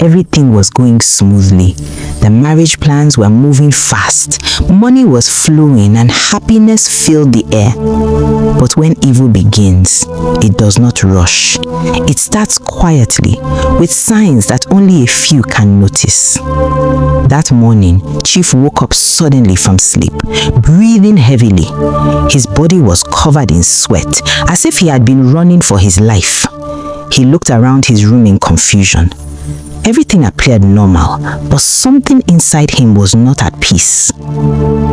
Everything was going smoothly. The marriage plans were moving fast. Money was flowing and happiness filled the air. But when evil begins, it does not rush. It starts quietly, with signs that only a few can notice. That morning, Chief woke up suddenly from sleep, breathing heavily. His body was covered in sweat, as if he had been running for his life. He looked around his room in confusion. Everything appeared normal, but something inside him was not at peace.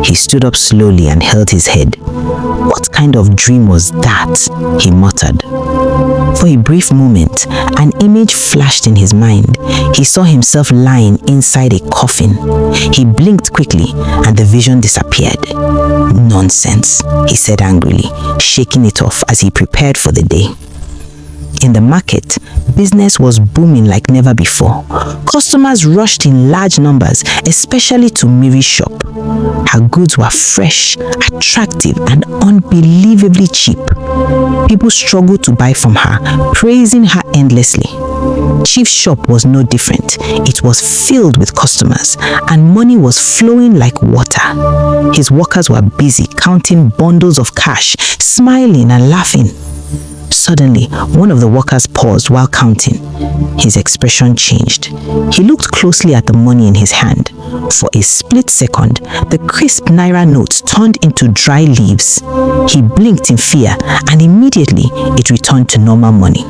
He stood up slowly and held his head. What kind of dream was that? He muttered. For a brief moment, an image flashed in his mind. He saw himself lying inside a coffin. He blinked quickly and the vision disappeared. Nonsense, he said angrily, shaking it off as he prepared for the day. In the market, business was booming like never before. Customers rushed in large numbers, especially to Mmiri's shop. Her goods were fresh, attractive, and unbelievably cheap. People struggled to buy from her, praising her endlessly. Chief's shop was no different. It was filled with customers, and money was flowing like water. His workers were busy counting bundles of cash, smiling and laughing. Suddenly, one of the workers paused while counting. His expression changed. He looked closely at the money in his hand. For a split second, the crisp naira notes turned into dry leaves. He blinked in fear, and immediately it returned to normal money.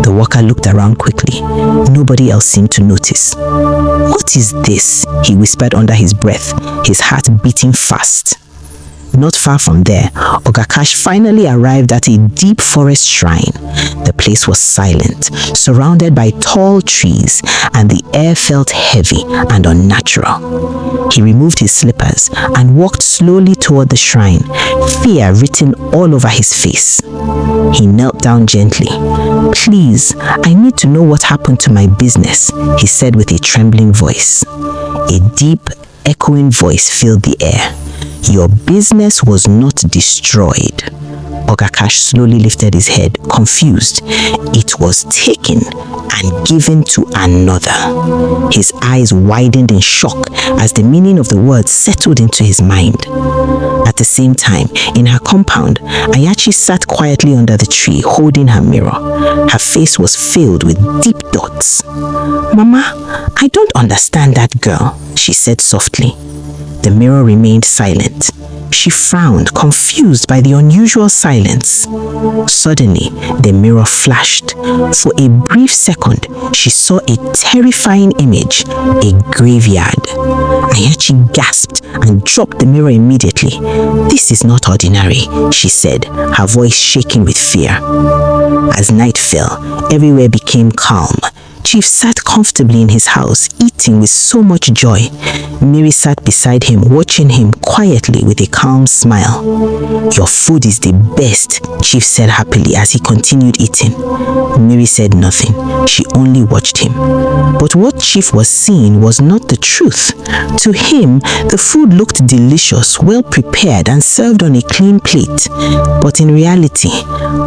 The worker looked around quickly. Nobody else seemed to notice. "What is this?" he whispered under his breath, his heart beating fast. Not far from there, Oga Cash finally arrived at a deep forest shrine. The place was silent, surrounded by tall trees, and the air felt heavy and unnatural. He removed his slippers and walked slowly toward the shrine, fear written all over his face. He knelt down gently. "Please, I need to know what happened to my business," he said with a trembling voice. A deep, echoing voice filled the air. "Your business was not destroyed." Oga Cash slowly lifted his head, confused. "It was taken and given to another." His eyes widened in shock as the meaning of the words settled into his mind. At the same time, in her compound, Anyachi sat quietly under the tree, holding her mirror. Her face was filled with deep thoughts. "Mama, I don't understand that girl," she said softly. The mirror remained silent. She frowned, confused by the unusual silence. Suddenly, the mirror flashed. For a brief second, she saw a terrifying image, a graveyard. Anyachi gasped and dropped the mirror immediately. "This is not ordinary," she said, her voice shaking with fear. As night fell, everywhere became calm. Chief sat comfortably in his house, eating with so much joy. Mmiri sat beside him, watching him quietly with a calm smile. "Your food is the best," Chief said happily as he continued eating. Mmiri said nothing. She only watched him. But what Chief was seeing was not the truth. To him, the food looked delicious, well prepared and served on a clean plate. But in reality,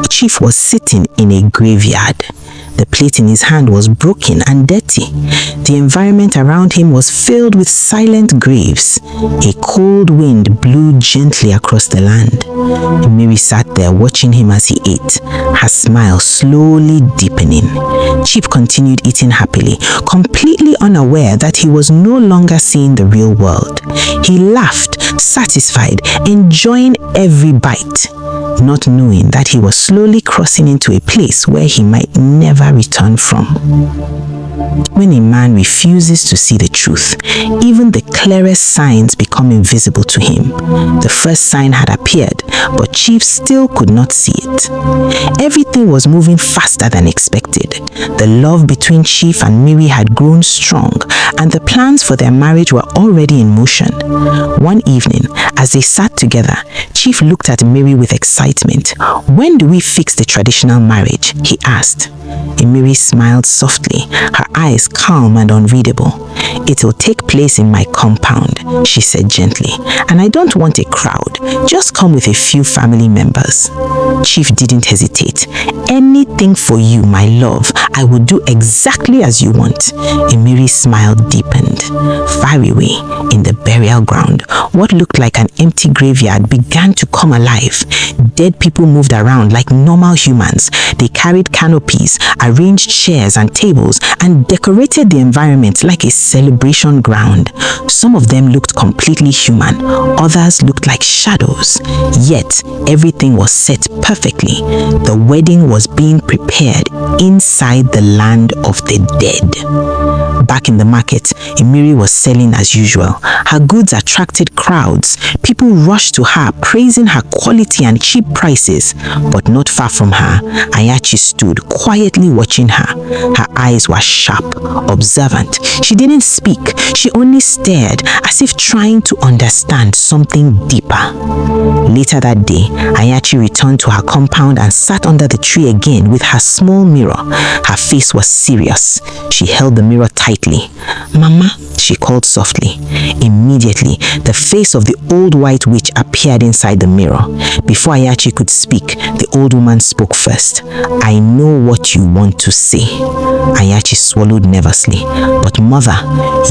Chief was sitting in a graveyard. The plate in his hand was broken and dirty. The environment around him was filled with silent graves. A cold wind blew gently across the land. Mmiri sat there watching him as he ate, her smile slowly deepening. Chip continued eating happily, completely unaware that he was no longer seeing the real world. He laughed, satisfied, enjoying every bite, not knowing that he was slowly crossing into a place where he might never return from. When a man refuses to see the truth, even the clearest signs become invisible to him. The first sign had appeared, but Chief still could not see it. Everything was moving faster than expected. The love between Chief and Mmiri had grown strong, and the plans for their marriage were already in motion. One evening, as they sat together, Chief looked at Mmiri with excitement. "When do we fix the traditional marriage?" he asked. Mmiri smiled softly, her eyes is calm and unreadable. It'll take place in my compound, she said gently, and I don't want a crowd. Just come with a few family members. Chief didn't hesitate. Anything for you, my love. I will do exactly as you want. Mmiri's smile deepened. Far away, in the burial ground, what looked like an empty graveyard began to come alive. Dead people moved around like normal humans. They carried canopies, arranged chairs and tables, and decorated the environment like a celebration ground. Some of them looked completely human, others looked like shadows. Yet, everything was set perfectly. The wedding was being prepared inside the land of the dead. Back in the market, Mmiri was selling as usual. Her goods attracted crowds. People rushed to her, praising her quality and cheap prices. But not far from her, Anyachi stood quietly watching her. Her eyes were sharp, observant. She didn't speak. She only stared, as if trying to understand something deeper. Later that day, Anyachi returned to her compound and sat under the tree again with her small mirror. Her face was serious. She held the mirror tightly. "Mama," she called softly. Immediately, the face of the old white witch appeared inside the mirror. Before Anyachi could speak, the old woman spoke first. "I know what you want to say." Anyachi swallowed nervously. "But mother,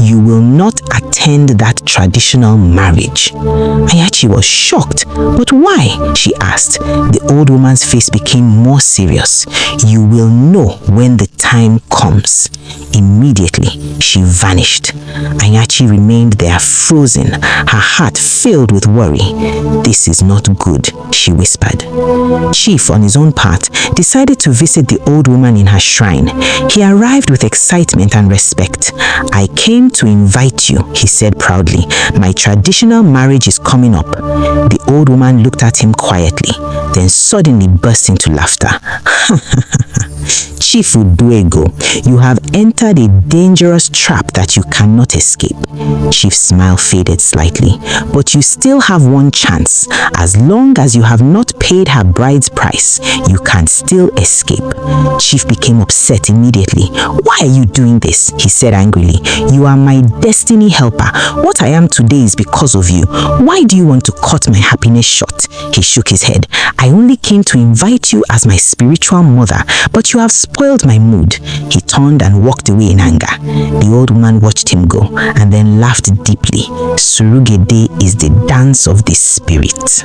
you will not attend that traditional marriage." Anyachi was shocked. "But why?" she asked. The old woman's face became more serious. "You will know when the time comes." Immediately, she vanished. Anyachi remained there frozen, her heart filled with worry. "This is not good," she whispered. Chief, on his own part, decided to visit the old woman in her shrine. He arrived with excitement and respect. "I came to invite you," he said proudly. "My traditional marriage is coming up." The old woman looked at him quietly, then suddenly burst into laughter. "Chief Uduego, you have entered a dangerous trap that you cannot escape." Chief's smile faded slightly. "But you still have one chance. As long as you have not paid her bride's price, you can still escape." Chief became upset immediately. "Why are you doing this?" he said angrily. "You are my destiny helper. What I am today is because of you. Why do you want to cut my happiness short?" He shook his head. "I only came to invite you as my spiritual mother, but you have spoiled my mood." He turned and walked away in anger. The old woman watched him go and then laughed deeply. Surugede is the dance of the spirit.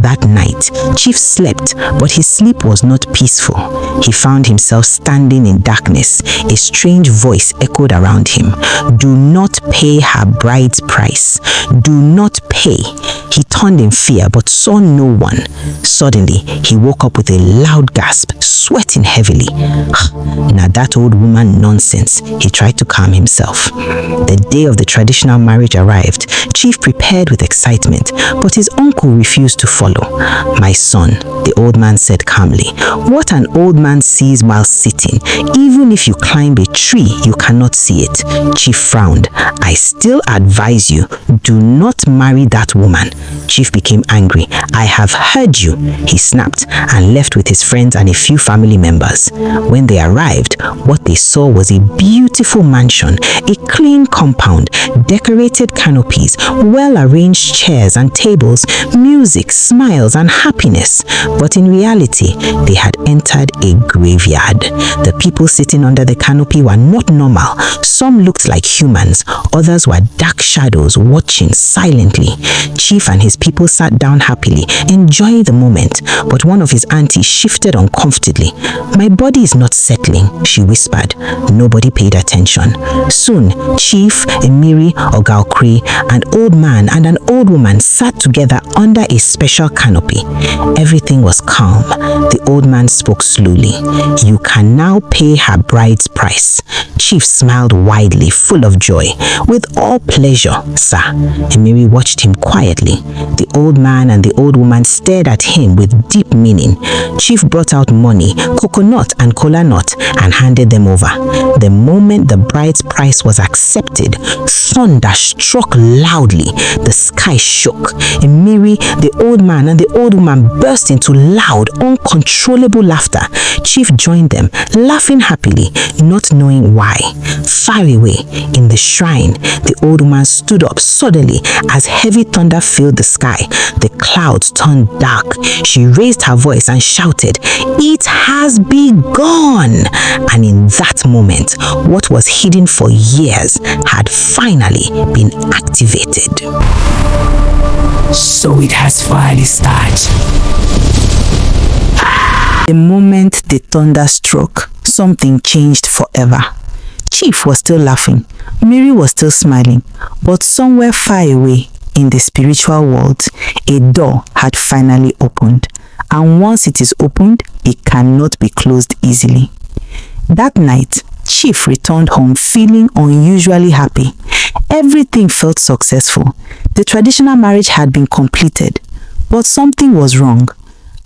That night, Chief slept, but his sleep was not peaceful. He found himself standing in darkness. A strange voice echoed around him. "Do not pay her bride's price. Do not pay." He turned in fear but saw no one. Suddenly, he woke up with a loud gasp, sweating heavily. Now that old woman nonsense, he tried to calm himself. The day of the traditional marriage arrived. Chief prepared with excitement, but his uncle refused to follow. "My son," the old man said calmly, "what an old man sees while sitting, even if you climb a tree, you cannot see it." Chief frowned. "I still advise you, do not marry that woman." Chief became angry. "I have heard you," he snapped, and left with his friends and a few family members. When they arrived, what they saw was a beautiful mansion, a clean compound, decorated canopies, well-arranged chairs and tables, music, smiles, and happiness. But in reality, they had entered a graveyard. The people sitting under the canopy were not normal. Some looked like humans, others were dark shadows watching silently. Chief and his people sat down happily, enjoying the moment, but one of his aunties shifted uncomfortably. "My body is not settling," she whispered. Nobody paid attention. Soon, Chief, Mmiri, Oga Cash, an old man and an old woman sat together under a special canopy. Everything was calm. The old man spoke slowly. "You can now pay her bride's price." Chief smiled widely, full of joy. "With all pleasure, sir." Mmiri watched him quietly. The old man and the old woman stared at him with deep meaning. Chief brought out money, coconut and kola nut, and handed them over. The moment the bride's price was accepted, thunder struck loudly. The sky shook. Mmiri, the old man and the old woman burst into loud, uncontrollable laughter. Chief joined them, laughing happily, not knowing why. Far away, in the shrine, the old woman stood up suddenly as heavy thunder filled the sky. The clouds turned dark. She raised her voice and shouted, "It has begun!" And in that moment, what was hidden for years had finally been activated. So it has finally started. The moment the thunder struck, something changed forever. Chief was still laughing, Mmiri was still smiling, but somewhere far away in the spiritual world, a door had finally opened. And once it is opened, it cannot be closed easily. That night, Chief returned home feeling unusually happy. Everything felt successful. The traditional marriage had been completed, but something was wrong.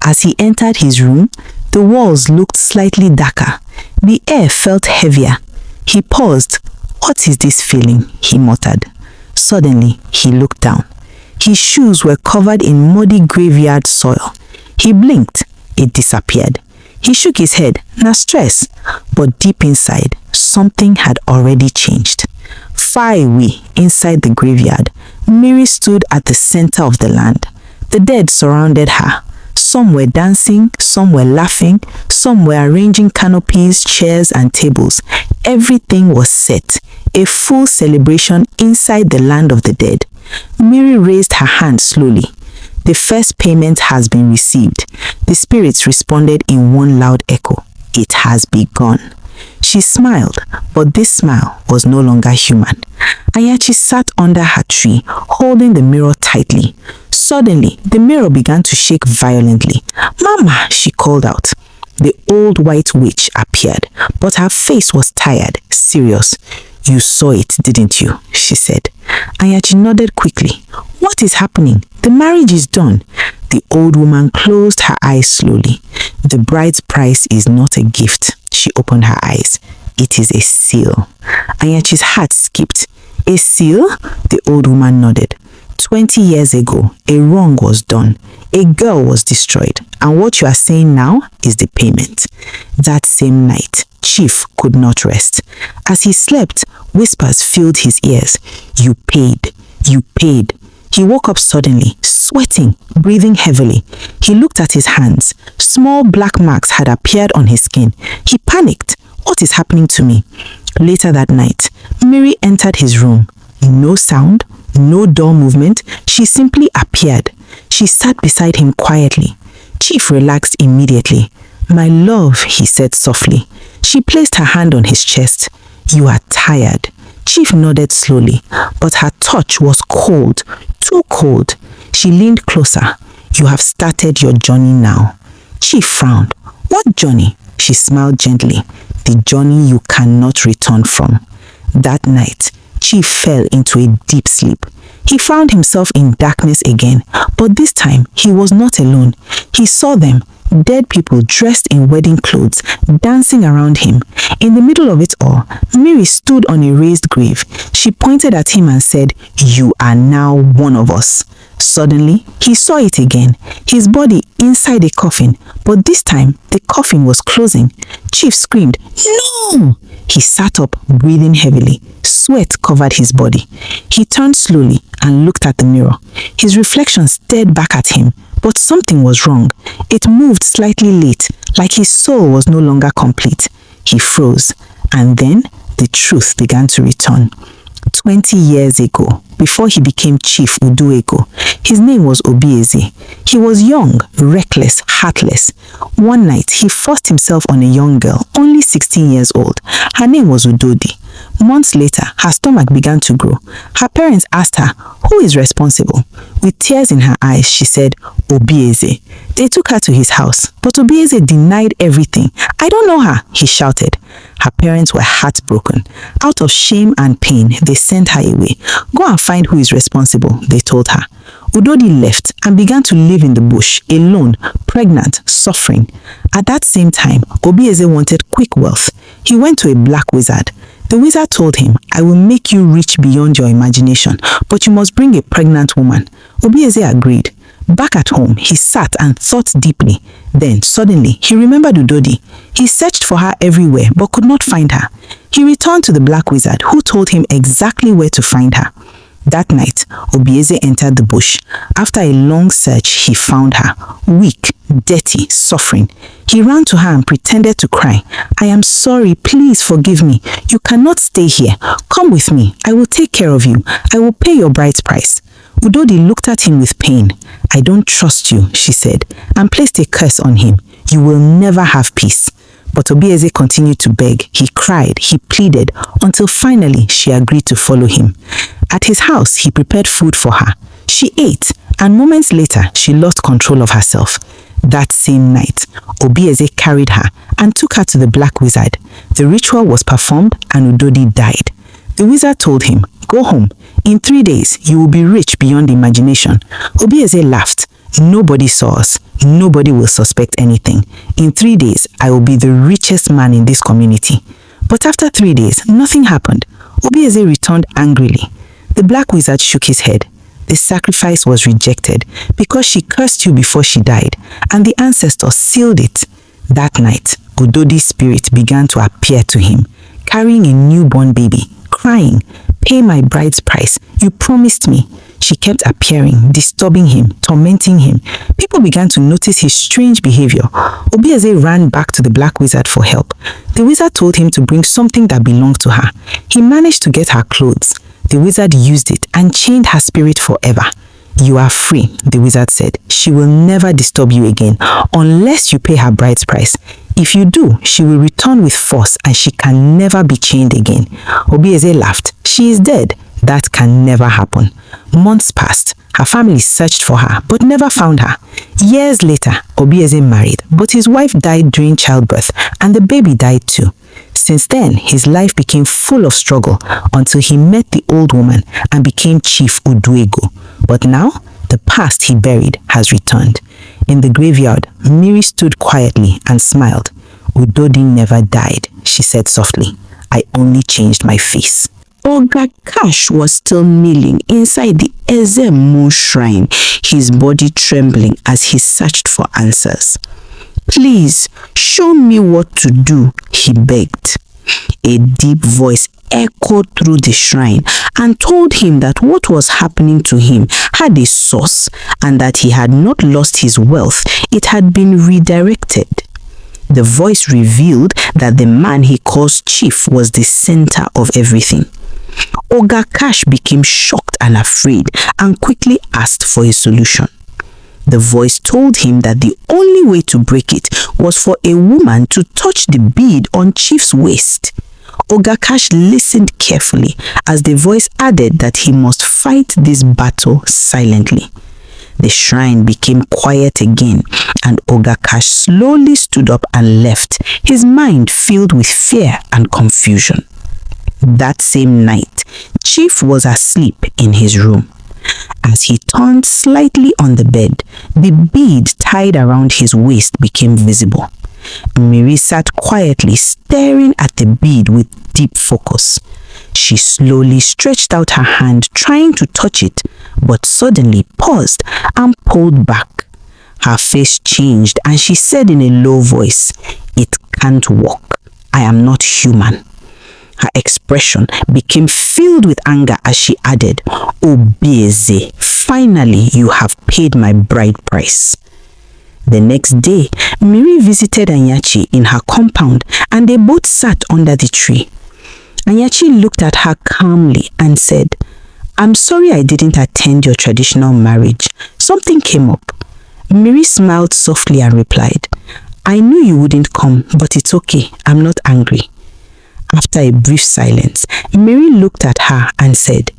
As he entered his room, the walls looked slightly darker. The air felt heavier. He paused. "What is this feeling?" he muttered. Suddenly, he looked down. His shoes were covered in muddy graveyard soil. He blinked. It disappeared. He shook his head, not stress, but deep inside, something had already changed. Far away, inside the graveyard, Mmiri stood at the center of the land. The dead surrounded her. Some were dancing, some were laughing, some were arranging canopies, chairs, and tables. Everything was set, a full celebration inside the land of the dead. Mmiri raised her hand slowly. "The first payment has been received." The spirits responded in one loud echo. "It has begun." She smiled, but this smile was no longer human. Anyachi sat under her tree, holding the mirror tightly. Suddenly, the mirror began to shake violently. "Mama!" she called out. The old white witch appeared, but her face was tired, serious. "You saw it, didn't you?" she said. Anyachi nodded quickly. "What is happening? The marriage is done." The old woman closed her eyes slowly. "The bride's price is not a gift." She opened her eyes. "It is a seal." Anyachi's heart skipped. "A seal?" The old woman nodded. 20 years ago, a wrong was done. A girl was destroyed. And what you are saying now is the payment. That same night, Chief could not rest. As he slept, whispers filled his ears. "You paid. You paid." He woke up suddenly, sweating, breathing heavily. He looked at his hands. Small black marks had appeared on his skin. He panicked. "What is happening to me?" Later that night, Mmiri entered his room. No sound, no door movement. She simply appeared. She sat beside him quietly. Chief relaxed immediately. "My love," he said softly. She placed her hand on his chest. "You are tired." Chief nodded slowly, but her touch was cold, too cold. She leaned closer. "You have started your journey now." Chief frowned. "What journey?" She smiled gently. "The journey you cannot return from." That night, Chief fell into a deep sleep. He found himself in darkness again, but this time he was not alone. He saw them, dead people dressed in wedding clothes, dancing around him. In the middle of it all, Mmiri stood on a raised grave. She pointed at him and said, "You are now one of us." Suddenly, he saw it again, his body inside a coffin, but this time the coffin was closing. Chief screamed, "No!" He sat up, breathing heavily. Sweat covered his body. He turned slowly and looked at the mirror. His reflection stared back at him, but something was wrong. It moved slightly late, like his soul was no longer complete. He froze, and then the truth began to return. 20 years ago, before he became Chief Uduego, his name was Obieze. He was young, reckless, heartless. One night, he forced himself on a young girl, only 16 years old. Her name was Udodi. Months later, her stomach began to grow. Her parents asked her, who is responsible? With tears in her eyes, she said, Obieze. They took her to his house, but Obieze denied everything. I don't know her, he shouted. Her parents were heartbroken. Out of shame and pain, they sent her away. Go and find who is responsible, they told her. Udodi left and began to live in the bush, alone, pregnant, suffering. At that same time, Obieze wanted quick wealth. He went to a black wizard. The wizard told him, I will make you rich beyond your imagination, but you must bring a pregnant woman. Obieze agreed. Back at home, he sat and thought deeply. Then, suddenly, he remembered Udodi. He searched for her everywhere, but could not find her. He returned to the black wizard, who told him exactly where to find her. That night, Obieze entered the bush. After a long search, he found her, weak, dirty, suffering. He ran to her and pretended to cry. I am sorry, please forgive me. You cannot stay here. Come with me. I will take care of you. I will pay your bride's price. Udodi looked at him with pain. I don't trust you, she said, and placed a curse on him. You will never have peace. But Obieze continued to beg. He cried, he pleaded, until finally she agreed to follow him. At his house, he prepared food for her. She ate, and moments later, she lost control of herself. That same night, Obieze carried her and took her to the black wizard. The ritual was performed and Udodi died. The wizard told him, go home. In 3 days, you will be rich beyond imagination. Obieze laughed. Nobody saw us. Nobody will suspect anything. In 3 days, I will be the richest man in this community. But after 3 days, nothing happened. Obieze returned angrily. The black wizard shook his head. The sacrifice was rejected because she cursed you before she died, and the ancestors sealed it. That night, Udodi's spirit began to appear to him, carrying a newborn baby, crying, pay my bride's price. You promised me. She kept appearing, disturbing him, tormenting him. People began to notice his strange behavior. Obieze ran back to the black wizard for help. The wizard told him to bring something that belonged to her. He managed to get her clothes. The wizard used it and chained her spirit forever. You are free, the wizard said. She will never disturb you again unless you pay her bride's price. If you do, she will return with force and she can never be chained again. Obieze laughed. She is dead. That can never happen. Months passed. Her family searched for her but never found her. Years later, Obieze married, but his wife died during childbirth and the baby died too. Since then, his life became full of struggle until he met the old woman and became Chief Uduego. But now, the past he buried has returned. In the graveyard, Mmiri stood quietly and smiled. Udodi never died, she said softly. I only changed my face. Oga Cash was still kneeling inside the Ezemo shrine, his body trembling as he searched for answers. Please, show me what to do, he begged. A deep voice echoed through the shrine and told him that what was happening to him had a source and that he had not lost his wealth, it had been redirected. The voice revealed that the man he calls Chief was the center of everything. Oga Cash became shocked and afraid and quickly asked for a solution. The voice told him that the only way to break it was for a woman to touch the bead on Chief's waist. Oga Cash listened carefully as the voice added that he must fight this battle silently. The shrine became quiet again and Oga Cash slowly stood up and left, his mind filled with fear and confusion. That same night, Chief was asleep in his room. As he turned slightly on the bed, the bead tied around his waist became visible. Mmiri sat quietly staring at the bead with deep focus. She slowly stretched out her hand trying to touch it, but suddenly paused and pulled back. Her face changed and she said in a low voice, "It can't work. I am not human." Her expression became filled with anger as she added, "Obieze, finally you have paid my bride price." The next day, Mmiri visited Anyachi in her compound and they both sat under the tree. Anyachi looked at her calmly and said, "I'm sorry I didn't attend your traditional marriage. Something came up." Mmiri smiled softly and replied, "I knew you wouldn't come, but it's okay. I'm not angry." After a brief silence, Mmiri looked at her and said,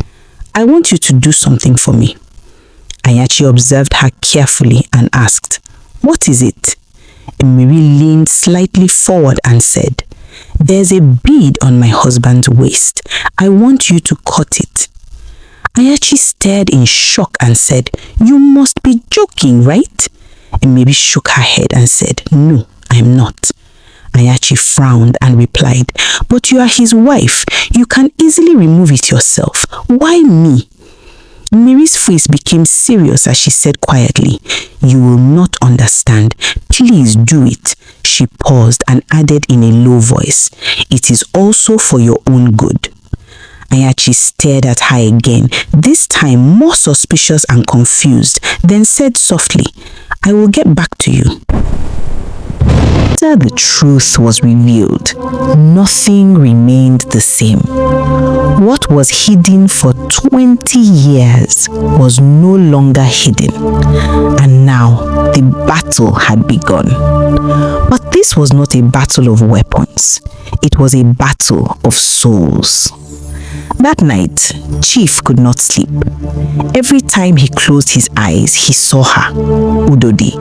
"I want you to do something for me." Anyachi observed her carefully and asked, "What is it?" Mmiri leaned slightly forward and said, "There's a bead on my husband's waist. I want you to cut it." Anyachi stared in shock and said, "You must be joking, right?" Mmiri shook her head and said, "No, I'm not." Anyachi frowned and replied, "But you are his wife. You can easily remove it yourself. Why me?" Mmiri's face became serious as she said quietly, "You will not understand. Please do it." She paused and added in a low voice, "It is also for your own good." Anyachi stared at her again, this time more suspicious and confused, then said softly, "I will get back to you." After the truth was revealed, nothing remained the same. What was hidden for 20 years was no longer hidden, and now the battle had begun. But this was not a battle of weapons, it was a battle of souls. That night, Chief could not sleep. Every time he closed his eyes, he saw her, Udodi,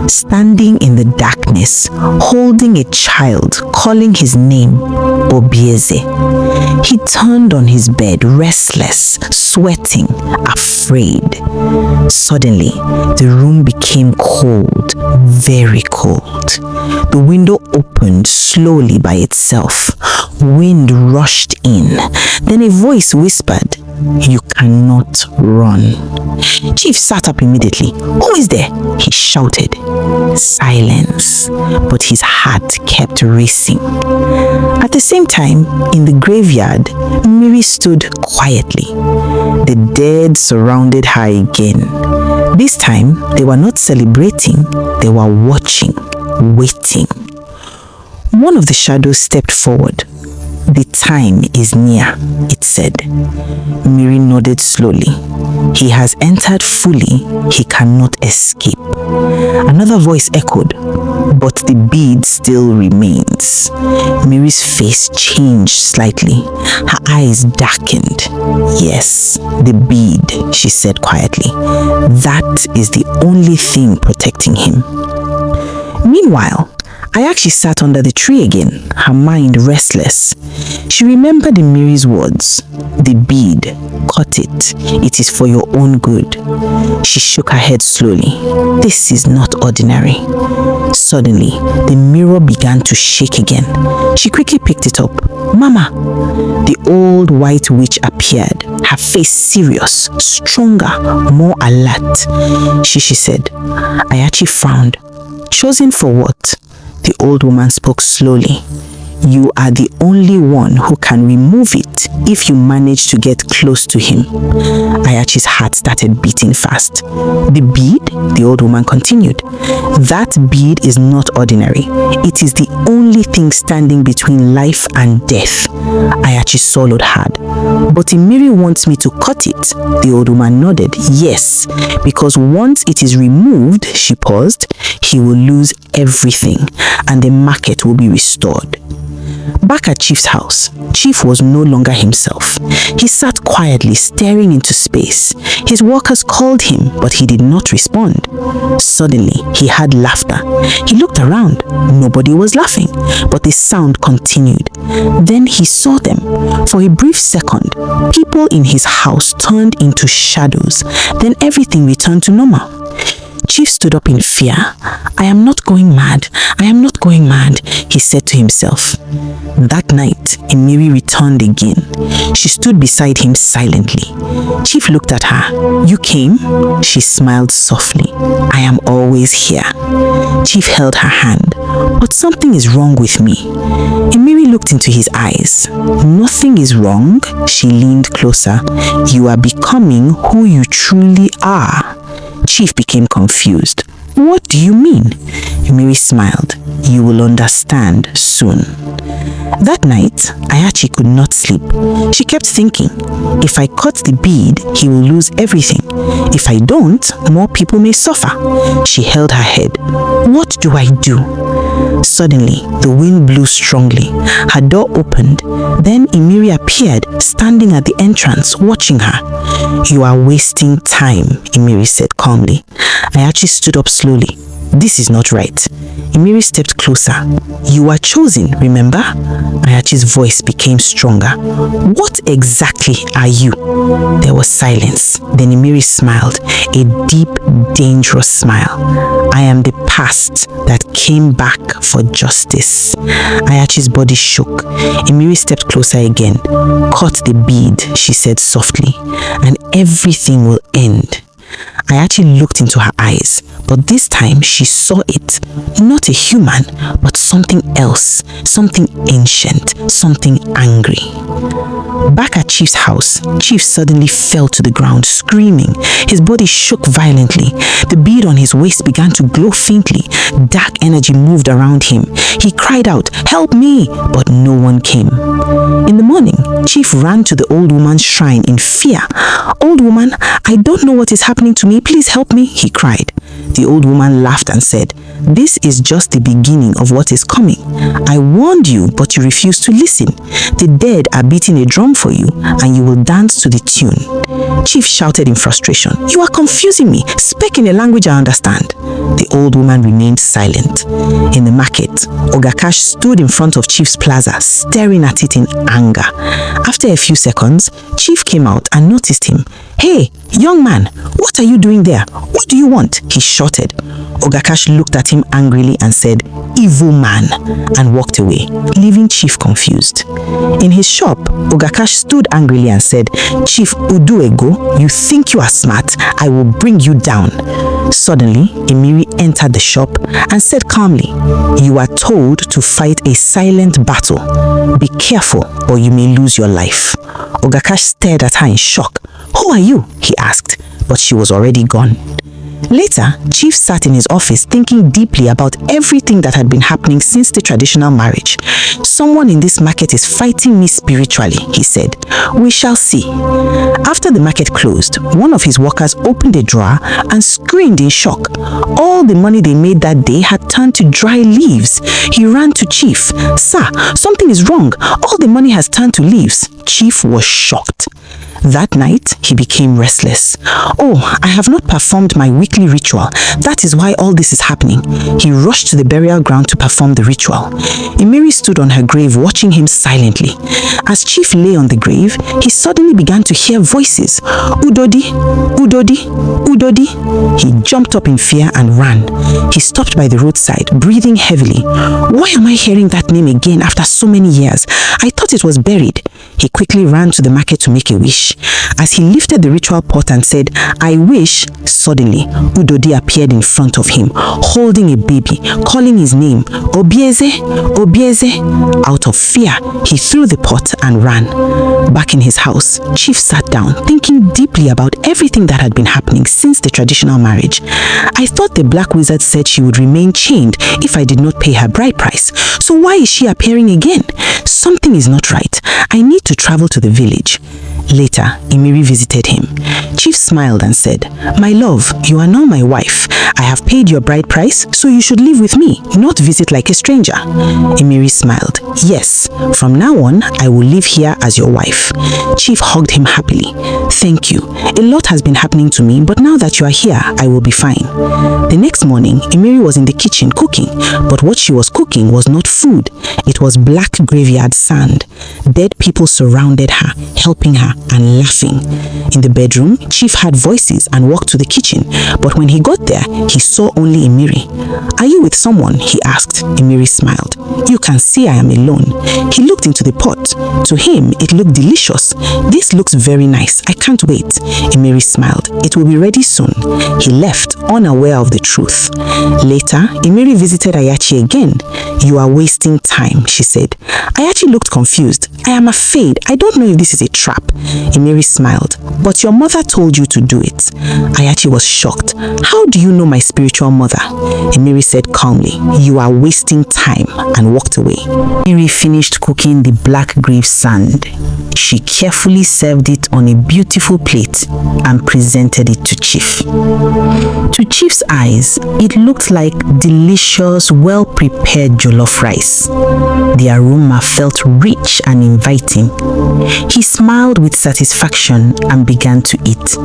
standing in the darkness, holding a child, calling his name, Obieze. He turned on his bed, restless, sweating, afraid. Suddenly, the room became cold, very cold. The window opened slowly by itself. Wind rushed in. Then a voice whispered, "You cannot run." Chief sat up immediately. "Who is there?" he shouted. Silence, but his heart kept racing. At the same time, in the graveyard, Mmiri stood quietly. The dead surrounded her again. This time, they were not celebrating, they were watching, waiting. One of the shadows stepped forward. "The time is near," it said. Mmiri nodded slowly. "He has entered fully. He cannot escape." Another voice echoed, "But the bead still remains." Mmiri's face changed slightly. Her eyes darkened. "Yes, the bead," she said quietly. "That is the only thing protecting him." Meanwhile, Anyachi sat under the tree again, her mind restless. She remembered Mmiri's words, "The bead, cut it. It is for your own good." She shook her head slowly. This is not ordinary. Suddenly, the mirror began to shake again. She quickly picked it up. "Mama!" The old white witch appeared, her face serious, stronger, more alert. She said. Anyachi frowned. "Chosen for what?" The old woman spoke slowly. "You are the only one who can remove it if you manage to get close to him." Anyachi's heart started beating fast. "The bead?" the old woman continued. "That bead is not ordinary. It is the only thing standing between life and death." Anyachi swallowed hard. "But Mmiri wants me to cut it." The old woman nodded. "Yes, because once it is removed," she paused, "he will lose everything and the market will be restored." Back at Chief's house, Chief was no longer himself. He sat quietly staring into space. His workers called him, but he did not respond. Suddenly, he heard laughter. He looked around. Nobody was laughing, but the sound continued. Then he saw them. For a brief second, people in his house turned into shadows. Then everything returned to normal. Chief stood up in fear. "I am not going mad. I am not going mad," he said to himself. That night, Mmiri returned again. She stood beside him silently. Chief looked at her. "You came?" She smiled softly. "I am always here." Chief held her hand. "But something is wrong with me." Mmiri looked into his eyes. "Nothing is wrong." She leaned closer. "You are becoming who you truly are." Chief became confused. "What do you mean?" Mmiri smiled. "You will understand soon." That night, Anyachi could not sleep. She kept thinking, if I cut the bead, he will lose everything. If I don't, more people may suffer. She held her head. What do I do? Suddenly, the wind blew strongly. Her door opened. Then Mmiri appeared, standing at the entrance, watching her. "You are wasting time," Mmiri said calmly. Anyachi stood up slowly. "This is not right." Mmiri stepped closer. "You are chosen, remember?" Anyachi's voice became stronger. "What exactly are you?" There was silence. Then Mmiri smiled, a deep, dangerous smile. "I am the past that came back for justice." Anyachi's body shook. Mmiri stepped closer again. "Cut the bead," she said softly, "and everything will end." Anyachi looked into her eyes, but this time she saw it. Not a human, but something else, something ancient, something angry. Back at Chief's house, Chief suddenly fell to the ground, screaming. His body shook violently. The bead on his waist began to glow faintly. Dark energy moved around him. He cried out, "Help me!" but no one came. In the morning, Chief ran to the old woman's shrine in fear. "Old woman, I don't know what is happening to me. Please help me," he cried. The old woman laughed and said, "This is just the beginning of what is coming. I warned you, but you refused to listen. The dead are beating a drum for you, and you will dance to the tune." Chief shouted in frustration, "You are confusing me. Speak in a language I understand." The old woman remained silent. In the market, Oga Cash stood in front of Chief's plaza, staring at it in anger. After a few seconds, Chief came out and noticed him. "Hey, young man, what are you doing there? What do you want?" he shouted. Oga Cash looked at him angrily and said, "Evil man," and walked away, leaving Chief confused. In his shop, Oga Cash stood angrily and said, "Chief Uduego, you think you are smart? I will bring you down." Suddenly, Mmiri entered the shop and said calmly, "You are told to fight a silent battle. Be careful or you may lose your life." Oga Cash stared at her in shock. "Who are you?" he asked, but she was already gone. Later, Chief sat in his office thinking deeply about everything that had been happening since the traditional marriage. "Someone in this market is fighting me spiritually," he said. "We shall see." After the market closed, one of his workers opened a drawer and screamed in shock. All the money they made that day had turned to dry leaves. He ran to Chief. "Sir, something is wrong. All the money has turned to leaves." Chief was shocked. That night, he became restless. "Oh, I have not performed my weekly ritual. That is why all this is happening." He rushed to the burial ground to perform the ritual. Mmiri stood on her grave watching him silently. As Chief lay on the grave, he suddenly began to hear voices. "Udodi, Udodi, Udodi." He jumped up in fear and ran. He stopped by the roadside, breathing heavily. "Why am I hearing that name again after so many years? I thought it was buried." He quickly ran to the market to make a wish. As he lifted the ritual pot and said, "I wish," suddenly, Udodi appeared in front of him, holding a baby, calling his name, "Obieze, Obieze." Out of fear, he threw the pot and ran. Back in his house, Chief sat down, thinking deeply about everything that had been happening since the traditional marriage. "I thought the black wizard said she would remain chained if I did not pay her bride price. So why is she appearing again? Something is not right. I need to travel to the village." Later, Mmiri visited him. Chief smiled and said, "My love, you are now my wife. I have paid your bride price, so you should live with me, not visit like a stranger." Mmiri smiled. "Yes, from now on, I will live here as your wife." Chief hugged him happily. "Thank you. A lot has been happening to me, but now that you are here, I will be fine." The next morning, Mmiri was in the kitchen cooking, but what she was cooking was not food. It was black graveyard sand. Dead people surrounded her, helping her and laughing. In the bedroom, Chief heard voices and walked to the kitchen, but when he got there, he saw only Mmiri. "Are you with someone?" he asked. Mmiri smiled. "You can see I am alone." He looked into the pot. To him, it looked delicious. "This looks very nice. I can't wait." Mmiri smiled. "It will be ready soon." He left, unaware of the truth. Later, Mmiri visited Anyachi again. "You are wasting time," she said. Anyachi looked confused. "I am afraid. I don't know if this is a trap." Mmiri smiled. but your mother told you to do it." Anyachi was shocked. "How do you know my spiritual mother?" Mmiri said calmly, "You are wasting time," and walked away. Mmiri finished cooking the black grave sand. She carefully served it on a beautiful plate and presented it to Chief. To Chief's eyes, it looked like delicious, well-prepared jollof rice. The aroma felt rich and inviting. He smiled with satisfaction and began to eat.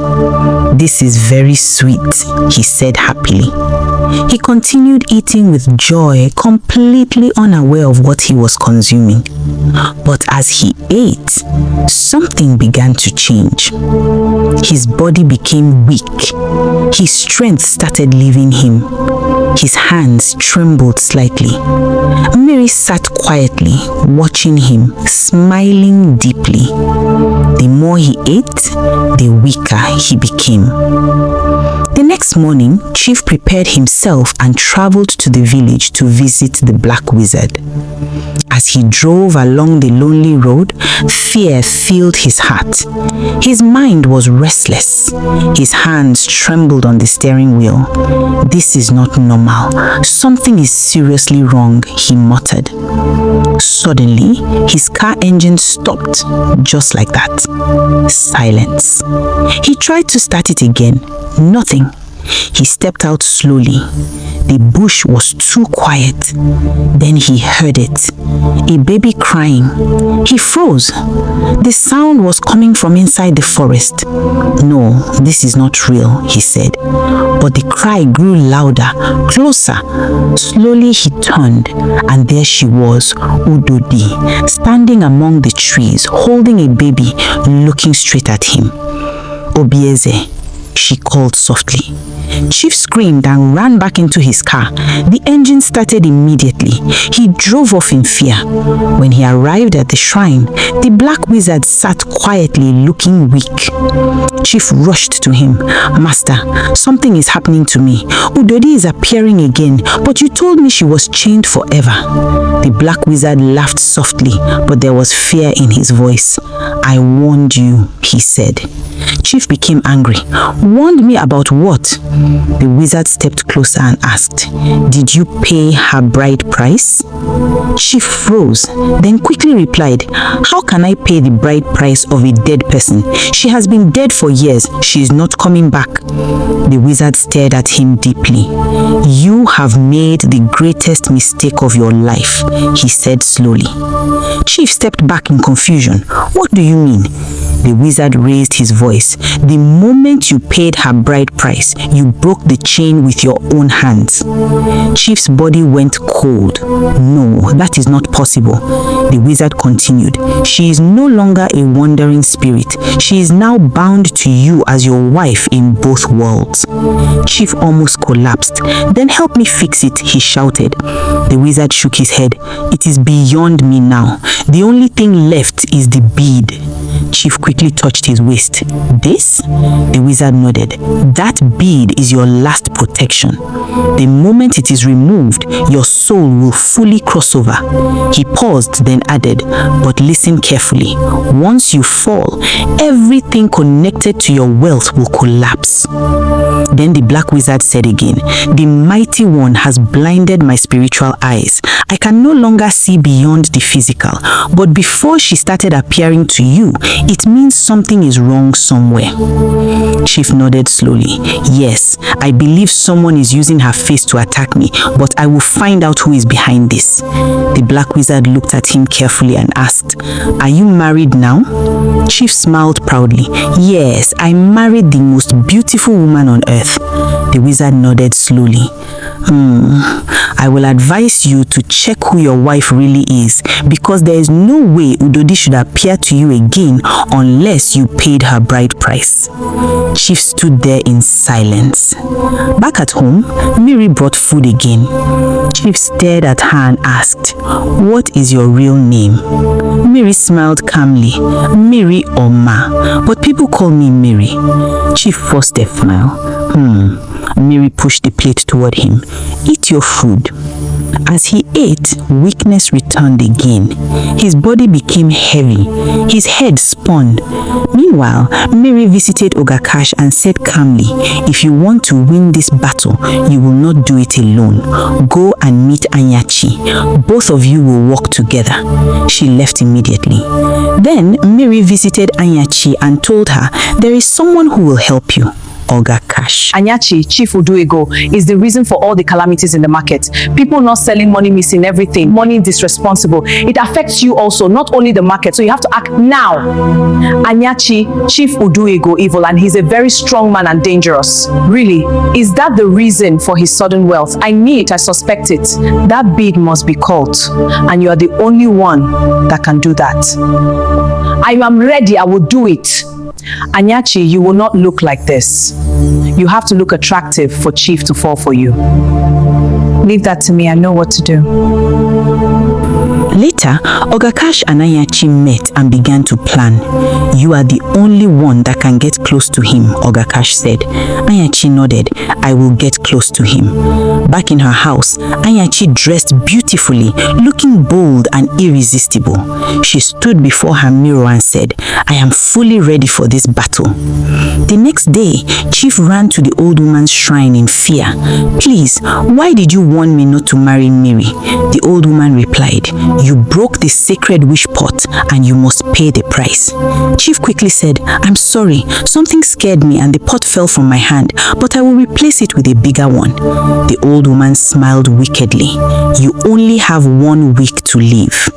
"This is very sweet," he said happily. He continued eating with joy, completely unaware of what he was consuming. But as he ate, something began to change. His body became weak. His strength started leaving him. His hands trembled slightly. Mmiri sat quietly, watching him, smiling deeply. The more he ate, the weaker he became. The next morning, Chief prepared himself and traveled to the village to visit the Black Wizard. As he drove along the lonely road, fear filled his heart. His mind was restless. His hands trembled on the steering wheel. "This is not normal. Something is seriously wrong," he muttered. Suddenly, his car engine stopped, just like that. Silence. He tried to start it again. Nothing. He stepped out slowly. The bush was too quiet. Then he heard it. A baby crying. He froze. The sound was coming from inside the forest. "No, this is not real," he said. But the cry grew louder, closer. Slowly he turned, and there she was, Udodi, standing among the trees, holding a baby, looking straight at him. "Obieze," she called softly. Chief screamed and ran back into his car. The engine started immediately. He drove off in fear. When he arrived at the shrine, the Black Wizard sat quietly, looking weak. Chief rushed to him. "Master, something is happening to me. Udodi is appearing again, but you told me she was chained forever." The Black Wizard laughed softly, but there was fear in his voice. "I warned you," he said. Chief became angry. "Warned me about what?" The wizard stepped closer and asked, "Did you pay her bride price?" Chief froze, then quickly replied, "How can I pay the bride price of a dead person? She has been dead for years. She is not coming back." The wizard stared at him deeply. "You have made the greatest mistake of your life," he said slowly. Chief stepped back in confusion. "What do you mean?" The wizard raised his voice. "The moment you paid her bride price, you broke the chain with your own hands." Chief's body went cold. "No, that is not possible." The wizard continued. "She is no longer a wandering spirit. She is now bound to you as your wife in both worlds." Chief almost collapsed. "Then help me fix it," he shouted. The wizard shook his head. "It is beyond me now. The only thing left is the bead." Chief quickly touched his waist. "This?" The wizard nodded. "That bead is your last protection. The moment it is removed, your soul will fully cross over." He paused, then added, "But listen carefully. Once you fall, everything connected to your wealth will collapse." Then the Black Wizard said again, "The Mighty One has blinded my spiritual eyes. I can no longer see beyond the physical. But before she started appearing to you, it means something is wrong somewhere." Chief nodded slowly. "Yes, I believe someone is using her face to attack me, but I will find out who is behind this." The Black Wizard looked at him carefully and asked, "Are you married now?" Chief smiled proudly. "Yes, I married the most beautiful woman on earth." The wizard nodded slowly. I will advise you to check who your wife really is, because there is no way Udodi should appear to you again unless you paid her bride price." Chief stood there in silence. Back at home, Mmiri brought food again. Chief stared at her and asked, "What is your real name?" Mmiri smiled calmly. "Mmiri Oma, but people call me Mmiri." Chief forced a smile. Mmiri pushed the plate toward him. "Eat your food." As he ate, weakness returned again. His body became heavy. His head spun. Meanwhile, Mmiri visited Oga Cash and said calmly, "If you want to win this battle, you will not do it alone. Go and meet Anyachi. Both of you will work together." She left immediately. Then Mmiri visited Anyachi and told her, "There is someone who will help you. Oga Cash." Anyachi, Chief Uduego, is the reason for all the calamities in the market. People not selling, money missing, everything. Money irresponsible. It affects you also, not only the market. So you have to act now. Anyachi, Chief Uduego evil, and he's a very strong man and dangerous. Really? Is that the reason for his sudden wealth? I knew it, I suspect it. That bead must be cult, and you are the only one that can do that. I am ready, I will do it. Anyachi, you will not look like this. You have to look attractive for Chief to fall for you. Leave that to me, I know what to do. Later, Oga Cash and Anyachi met and began to plan. "You are the only one that can get close to him," Oga Cash said. Anyachi nodded. "I will get close to him." Back in her house, Anyachi dressed beautifully, looking bold and irresistible. She stood before her mirror and said, "I am fully ready for this battle." The next day, Chief ran to the old woman's shrine in fear. "Please, why did you warn me not to marry Mmiri?" The old woman replied, "You broke the sacred wish pot and you must pay the price." Chief quickly said, "I'm sorry, something scared me and the pot fell from my hand, but I will replace it with a bigger one." The old woman smiled wickedly. "You only have 1 week to live."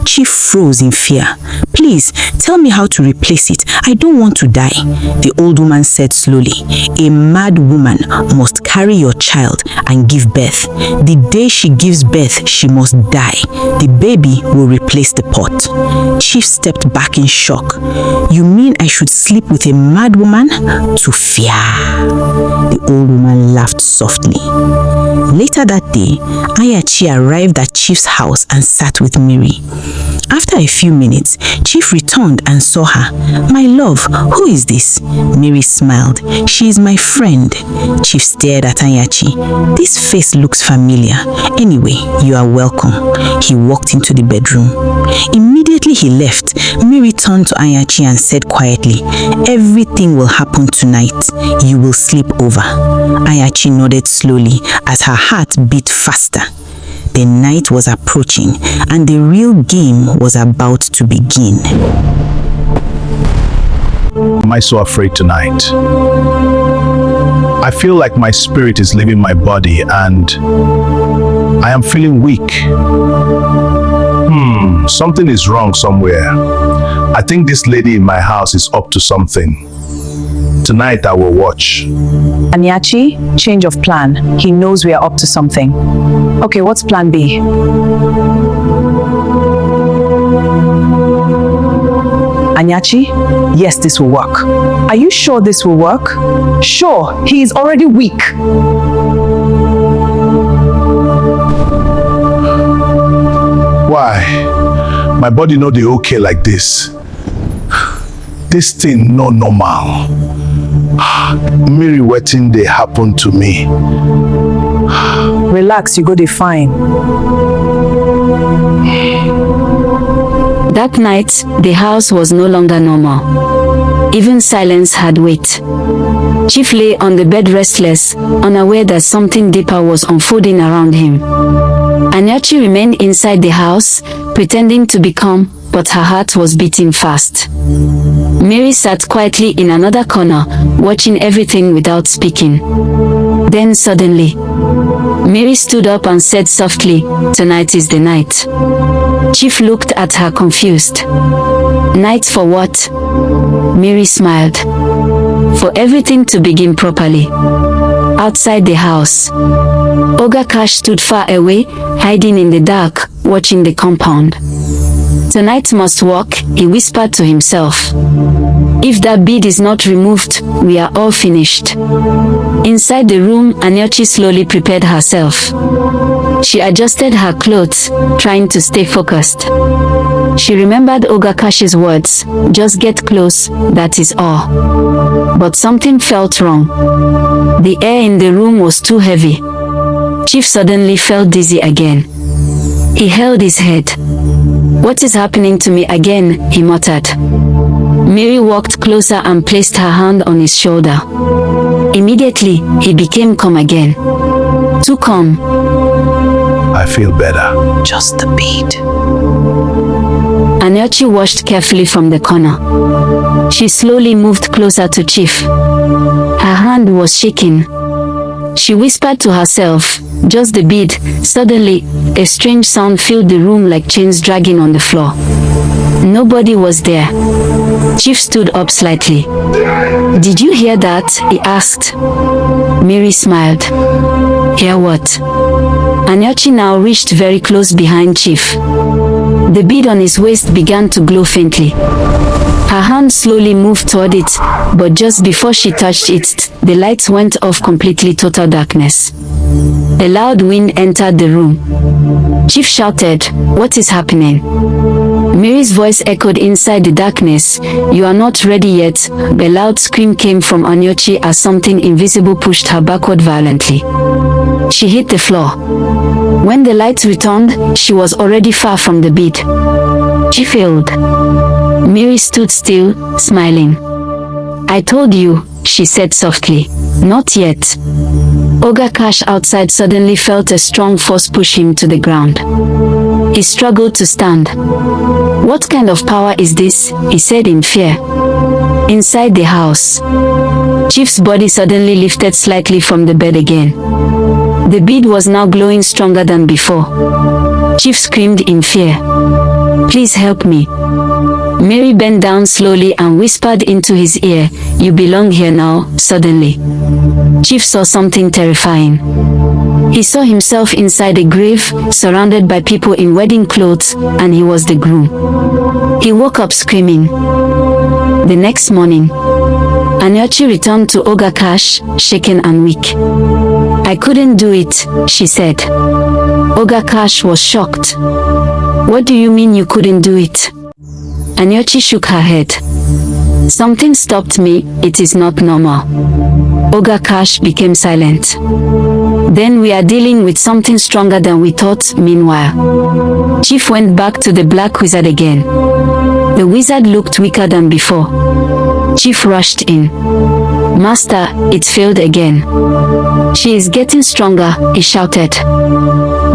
Chief froze in fear. "Please, tell me how to replace it. I don't want to die." The old woman said slowly, "A mad woman must carry your child and give birth. The day she gives birth, she must die. The baby will replace the pot." Chief stepped back in shock. "You mean I should sleep with a mad woman?" "To fear." The old woman laughed softly. Later that day, Anyachi arrived at Chief's house and sat with Mmiri. After a few minutes, Chief returned and saw her. "My love, who is this?" Mmiri smiled. "She is my friend." Chief stared at Anyachi. "This face looks familiar. Anyway, you are welcome." He walked into the bedroom. Immediately he left, Mmiri turned to Anyachi and said quietly, "Everything will happen tonight. You will sleep over." Anyachi nodded slowly as her heart beat faster. The night was approaching and the real game was about to begin. Am I so afraid tonight? I feel like my spirit is leaving my body and I am feeling weak. Something is wrong somewhere. I think this lady in my house is up to something. Tonight I will watch. Anyachi, change of plan. He knows we are up to something. Okay, what's plan B? Anyachi, yes, this will work. Are you sure this will work? Sure, he is already weak. Why? My body no dey okay like this. This thing no normal. Mmiri, wetin dey happen to me? Relax, you go dey fine. That night, the house was no longer normal. Even silence had weight. Chief lay on the bed restless, unaware that something deeper was unfolding around him. Anyachi remained inside the house, pretending to be calm, but her heart was beating fast. Mmiri sat quietly in another corner, watching everything without speaking. Then suddenly, Mmiri stood up and said softly, "Tonight is the night." Chief looked at her confused. "Night for what?" Mmiri smiled. "For everything to begin properly." Outside the house, Oga Cash stood far away, hiding in the dark, watching the compound. "Tonight must work," he whispered to himself. "If that bead is not removed, we are all finished." Inside the room, Anyachi slowly prepared herself. She adjusted her clothes, trying to stay focused. She remembered Oga Cash's words, "Just get close, that is all." But something felt wrong. The air in the room was too heavy. Chief suddenly felt dizzy again. He held his head. "What is happening to me again?" he muttered. Mmiri walked closer and placed her hand on his shoulder. Immediately, he became calm again. Too calm. I feel better. Just the bead. Anyachi watched carefully from the corner. She slowly moved closer to Chief. Her hand was shaking. She whispered to herself, "Just the bead." Suddenly, a strange sound filled the room like chains dragging on the floor. Nobody was there. Chief stood up slightly. "Did you hear that?" he asked. Mmiri smiled. "Hear what?" Anyachi now reached very close behind Chief. The bead on his waist began to glow faintly. Her hand slowly moved toward it, but just before she touched it, the lights went off completely. Total darkness. A loud wind entered the room. Chief shouted, "What is happening?" Mmiri's voice echoed inside the darkness. "You are not ready yet." A loud scream came from Anyachi as something invisible pushed her backward violently. She hit the floor. When the lights returned, she was already far from the bead. She failed. Mmiri stood still, smiling. "I told you," she said softly. "Not yet." Oga Cash outside suddenly felt a strong force push him to the ground. He struggled to stand. "What kind of power is this?" he said in fear. Inside the house, Chief's body suddenly lifted slightly from the bed again. The bead was now glowing stronger than before. Chief screamed in fear. "Please help me." Mmiri bent down slowly and whispered into his ear, "You belong here now." Suddenly, Chief saw something terrifying. He saw himself inside a grave, surrounded by people in wedding clothes, and he was the groom. He woke up screaming. The next morning, Anyachi returned to Oga Cash, shaken and weak. "I couldn't do it," she said. Oga Cash was shocked. "What do you mean you couldn't do it?" Anyachi shook her head. "Something stopped me. It is not normal." Oga Cash became silent. "Then we are dealing with something stronger than we thought." Meanwhile, Chief went back to the black wizard again. The wizard looked weaker than before. Chief rushed in. "Master, it failed again." "She is getting stronger," he shouted.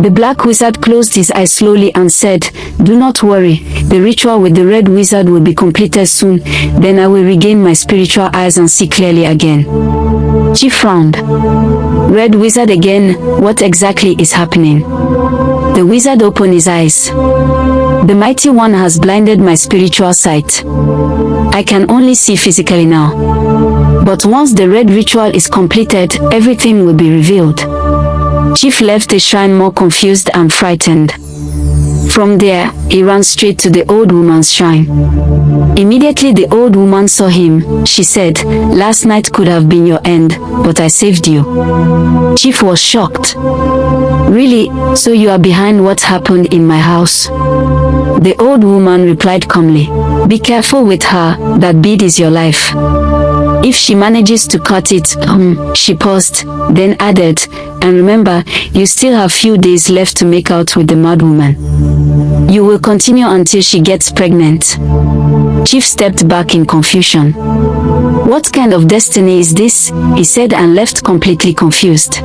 The black wizard closed his eyes slowly and said, "Do not worry, the ritual with the red wizard will be completed soon, then I will regain my spiritual eyes and see clearly again." Chief frowned. "Red wizard again? What exactly is happening?" The wizard opened his eyes. "The mighty one has blinded my spiritual sight. I can only see physically now. But once the red ritual is completed, everything will be revealed." Chief left the shrine more confused and frightened. From there, he ran straight to the old woman's shrine. Immediately the old woman saw him. She said, "Last night could have been your end, but I saved you." Chief was shocked. "Really? So you are behind what happened in my house?" The old woman replied calmly, "Be careful with her, that bead is your life. If she manages to cut it," she paused, then added, "and remember, you still have few days left to make out with the mad woman. You will continue until she gets pregnant." Chief stepped back in confusion. "What kind of destiny is this?" he said, and left completely confused.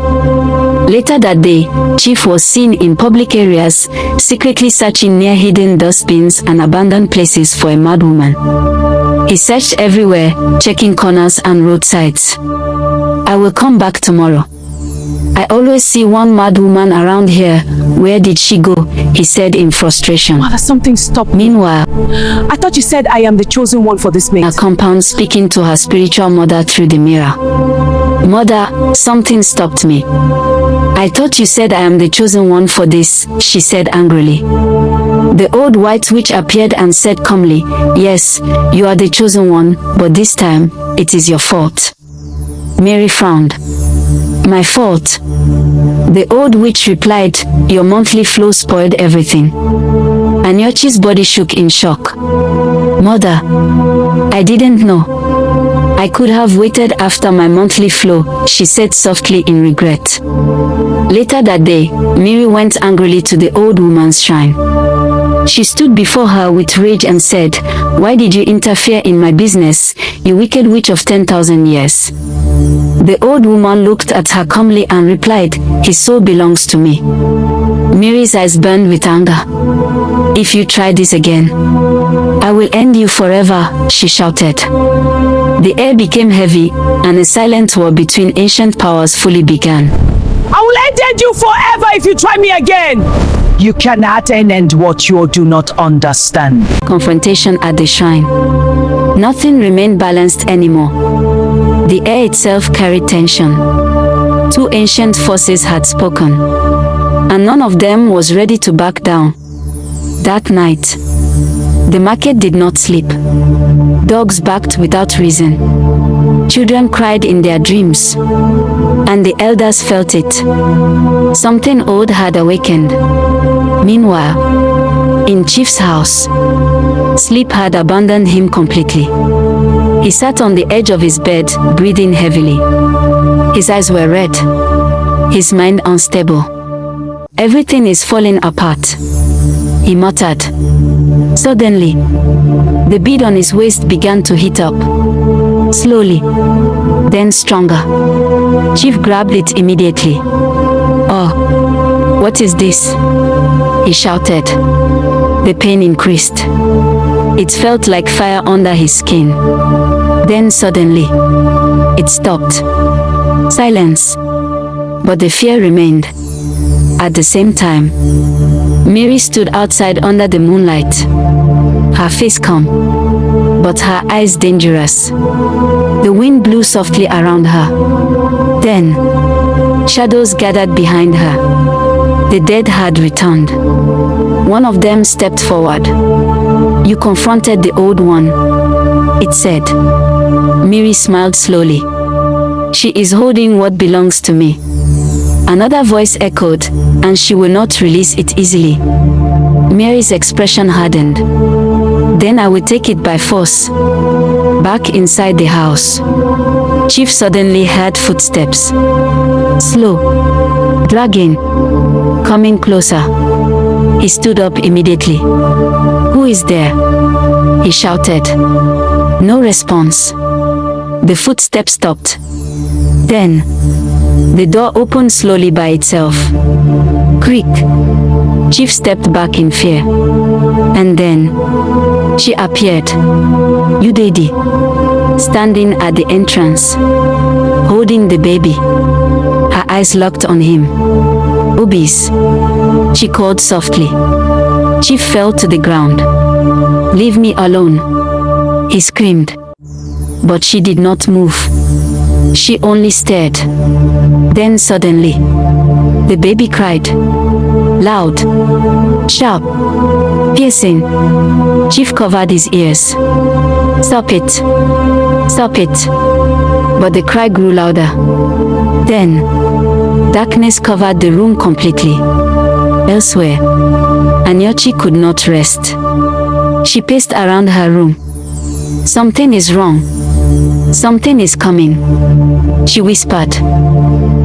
Later that day, Chief was seen in public areas, secretly searching near hidden dustbins and abandoned places for a mad woman. He searched everywhere, checking corners and roadsides. "I will come back tomorrow. I always see one mad woman around here. Where did she go?" he said in frustration. Mother, something stopped me. Meanwhile, I thought you said I am the chosen one for this her mate. compound speaking to her spiritual mother through the mirror. "Mother, something stopped me." "I thought you said I am the chosen one for this," she said angrily. The old white witch appeared and said calmly, "Yes, you are the chosen one, but this time, it is your fault." Mmiri frowned. "My fault?" The old witch replied, "Your monthly flow spoiled everything." Anyachi's body shook in shock. "Mother, I didn't know." I could have waited after my monthly flow, she said softly in regret. Later that day, Mmiri went angrily to the old woman's shrine. She stood before her with rage and said, "Why did you interfere in my business, you wicked witch of 10,000 years?" The old woman looked at her calmly and replied, "His soul belongs to me." Mmiri's eyes burned with anger. "If you try this again, I will end you forever," she shouted. The air became heavy, and a silent war between ancient powers fully began. I will end you forever if you try me again. You cannot end what you do not understand. Confrontation at the shrine. Nothing remained balanced anymore. The air itself carried tension. Two ancient forces had spoken, and none of them was ready to back down. That night, the market did not sleep. Dogs barked without reason. Children cried in their dreams, and the elders felt it. Something old had awakened. Meanwhile, in Chief's house, sleep had abandoned him completely. He sat on the edge of his bed, breathing heavily. His eyes were red, his mind unstable. "Everything is falling apart," he muttered. Suddenly, the bead on his waist began to heat up. Slowly, then stronger. Chief grabbed it immediately. "Oh, what is this?" he shouted. The pain increased. It felt like fire under his skin. Then suddenly, it stopped. Silence. But the fear remained. At the same time, Mmiri stood outside under the moonlight. Her face calm, but her eyes dangerous. The wind blew softly around her. Then, shadows gathered behind her. The dead had returned. One of them stepped forward. "You confronted the old one," it said. Mmiri smiled slowly. "She is holding what belongs to me." Another voice echoed, "And she will not release it easily." Mmiri's expression hardened. "Then I will take it by force." Back inside the house, Chief suddenly heard footsteps. Slow, dragging, coming closer. He stood up immediately. "Who is there?" he shouted. No response. The footsteps stopped. Then, the door opened slowly by itself. Creak. Chief stepped back in fear. And then, she appeared. Udedi, standing at the entrance, holding the baby. Her eyes locked on him. "Obis," she called softly. Chief fell to the ground. "Leave me alone," he screamed. But she did not move. She only stared. Then suddenly, the baby cried. Loud, sharp, piercing. Chief covered his ears. "Stop it! Stop it!" But the cry grew louder. Then, darkness covered the room completely. Elsewhere, Anyachi could not rest. She paced around her room. "Something is wrong. Something is coming," she whispered.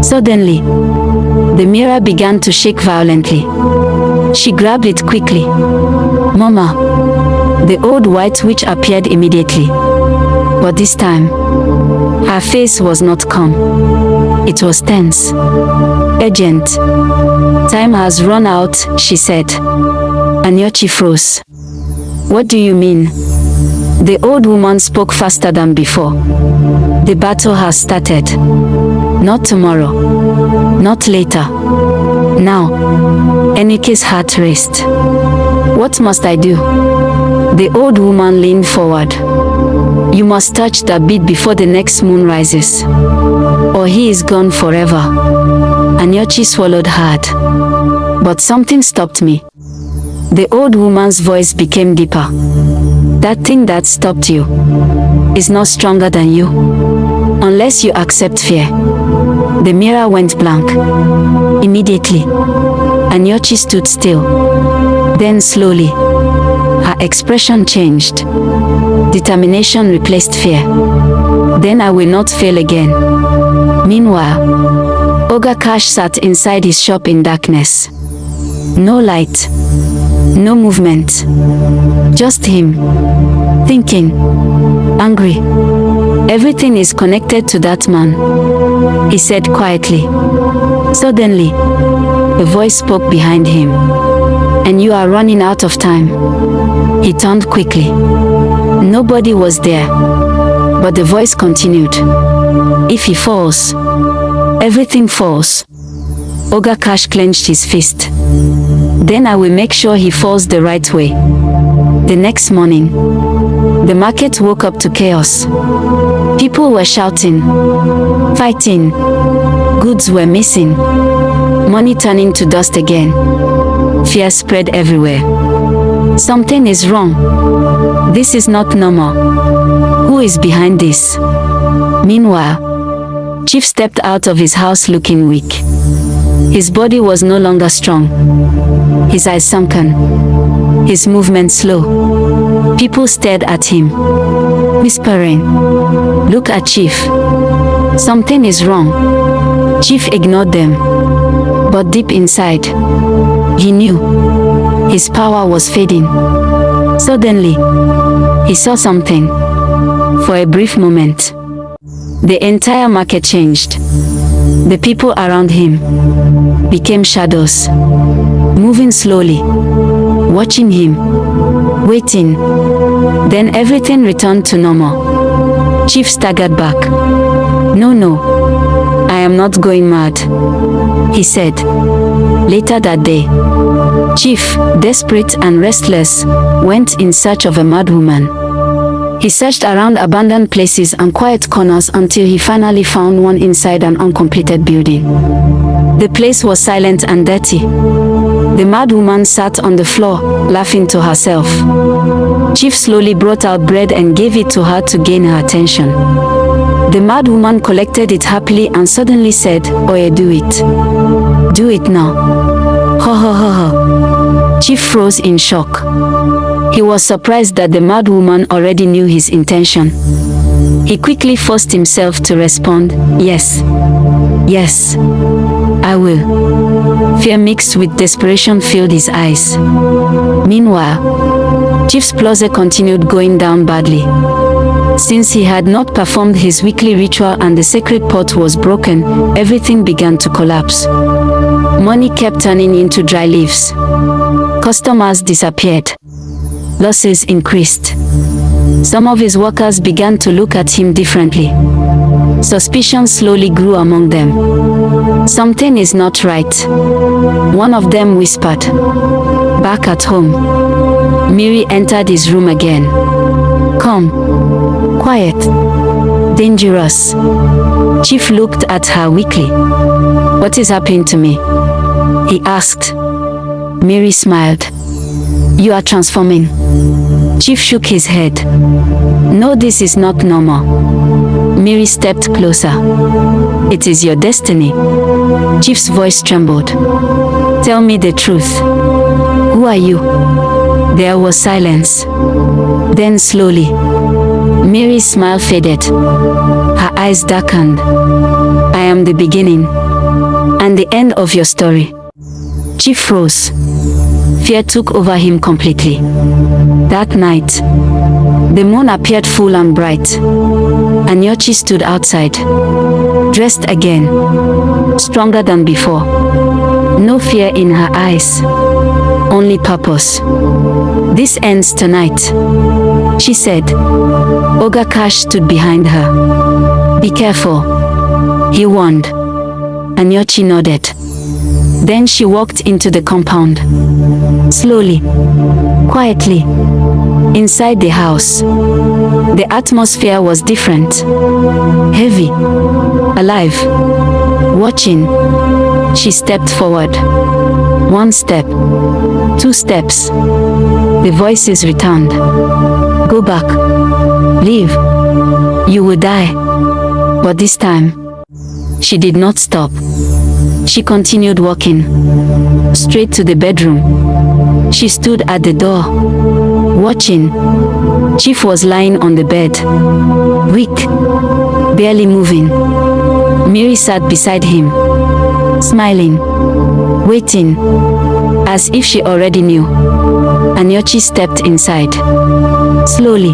Suddenly, the mirror began to shake violently. She grabbed it quickly. "Mama!" The old white witch appeared immediately. But this time, her face was not calm. It was tense. "Urgent. Time has run out," she said. Anyachi froze. "What do you mean?" The old woman spoke faster than before. "The battle has started. Not tomorrow. Not later. Now." Enike's heart raced. "What must I do?" The old woman leaned forward. "You must touch the bead before the next moon rises, or he is gone forever." Anyachi swallowed hard. But something stopped me. The old woman's voice became deeper. "That thing that stopped you is not stronger than you, unless you accept fear." The mirror went blank. Immediately, Anyachi stood still. Then slowly, her expression changed. Determination replaced fear. Then I will not fail again. Meanwhile, Oga Cash sat inside his shop in darkness. No light, no movement, just him, thinking, angry. Everything is connected to that man, he said quietly. Suddenly, a voice spoke behind him. And you are running out of time. He turned quickly. Nobody was there, but the voice continued. If he falls, everything falls. Oga Cash clenched his fist. Then I will make sure he falls the right way. The next morning, the market woke up to chaos. People were shouting, fighting, goods were missing, money turning to dust again. Fear spread everywhere. Something is wrong. This is not normal. Who is behind this? Meanwhile, Chief stepped out of his house looking weak. His body was no longer strong. His eyes sunken. His movement slow. People stared at him, whispering, "Look at Chief. Something is wrong." Chief ignored them. But deep inside, he knew his power was fading. Suddenly, he saw something. For a brief moment, the entire market changed. The people around him became shadows, moving slowly, watching him, waiting. Then everything returned to normal. Chief staggered back. No, I am not going mad," he said. Later that day, Chief, desperate and restless, went in search of a mad woman. He searched around abandoned places and quiet corners until he finally found one inside an uncompleted building. The place was silent and dirty. The mad woman sat on the floor, laughing to herself. Chief slowly brought out bread and gave it to her to gain her attention. The mad woman collected it happily and suddenly said, "Oye, do it. Do it now." Ha ha ha ha. Chief froze in shock. He was surprised that the mad woman already knew his intention. He quickly forced himself to respond, "Yes. Yes. I will." Fear mixed with desperation filled his eyes. Meanwhile, Chief's closet continued going down badly. Since he had not performed his weekly ritual and the sacred pot was broken, everything began to collapse. Money kept turning into dry leaves. Customers disappeared. Losses increased. Some of his workers began to look at him differently. Suspicion slowly grew among them. "Something is not right," one of them whispered. Back at home, Mmiri entered his room again. Calm, quiet, dangerous. Chief looked at her weakly. "What is happening to me?" he asked. Mmiri smiled. "You are transforming." Chief shook his head. "No, this is not normal." Mmiri stepped closer. "It is your destiny." Chief's voice trembled. "Tell me the truth. Who are you?" There was silence. Then slowly, Mmiri's smile faded. Her eyes darkened. "I am the beginning and the end of your story." Chief froze. Fear took over him completely. That night, the moon appeared full and bright. Anyachi stood outside, dressed again, stronger than before. No fear in her eyes, only purpose. "This ends tonight," she said. Oga Cash stood behind her. "Be careful," he warned. Anyachi nodded. Then she walked into the compound. Slowly, quietly, inside the house. The atmosphere was different. Heavy, alive, watching. She stepped forward. 1 step, 2 steps. The voices returned. "Go back. Leave. You will die." But this time, she did not stop. She continued walking, straight to the bedroom. She stood at the door, watching. Chief was lying on the bed, weak, barely moving. Mmiri sat beside him, smiling, waiting, as if she already knew. Anyachi stepped inside. Slowly,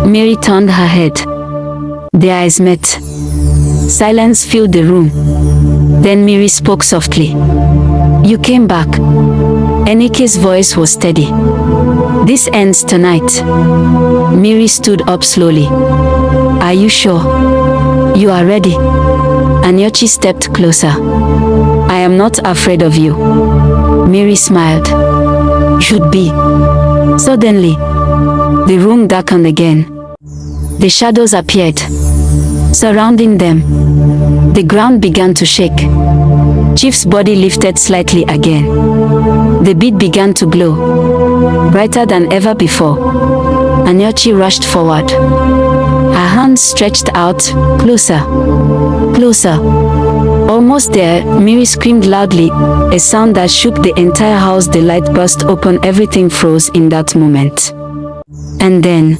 Mmiri turned her head. Their eyes met. Silence filled the room. Then Mmiri spoke softly. "You came back." Eniki's voice was steady. "This ends tonight." Mmiri stood up slowly. "Are you sure? You are ready?" Anyachi stepped closer. "I am not afraid of you." Mmiri smiled. "Should be." Suddenly, the room darkened again. The shadows appeared, surrounding them. The ground began to shake. Chief's body lifted slightly again. The bead began to glow, brighter than ever before. Anyachi rushed forward. Her hands stretched out, closer, closer. Almost there, Mmiri screamed loudly, a sound that shook the entire house. The light burst open, everything froze in that moment. And then,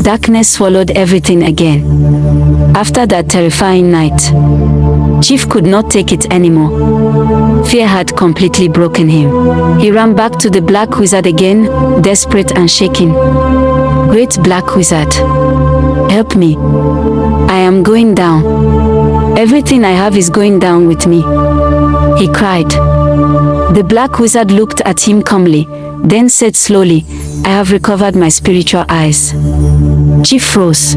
darkness swallowed everything again. After that terrifying night, Chief could not take it anymore. Fear had completely broken him. He ran back to the Black Wizard again, desperate and shaking. "Great Black Wizard, help me. I am going down. Everything I have is going down with me," he cried. The Black Wizard looked at him calmly, then said slowly, "I have recovered my spiritual eyes." Chief froze.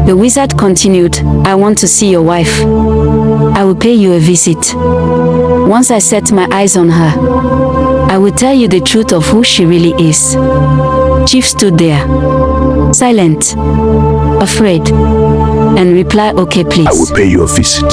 The wizard continued, "I want to see your wife. I will pay you a visit. Once I set my eyes on her, I will tell you the truth of who she really is." Chief stood there, silent, afraid, and replied, "Okay, please." I will pay you a visit.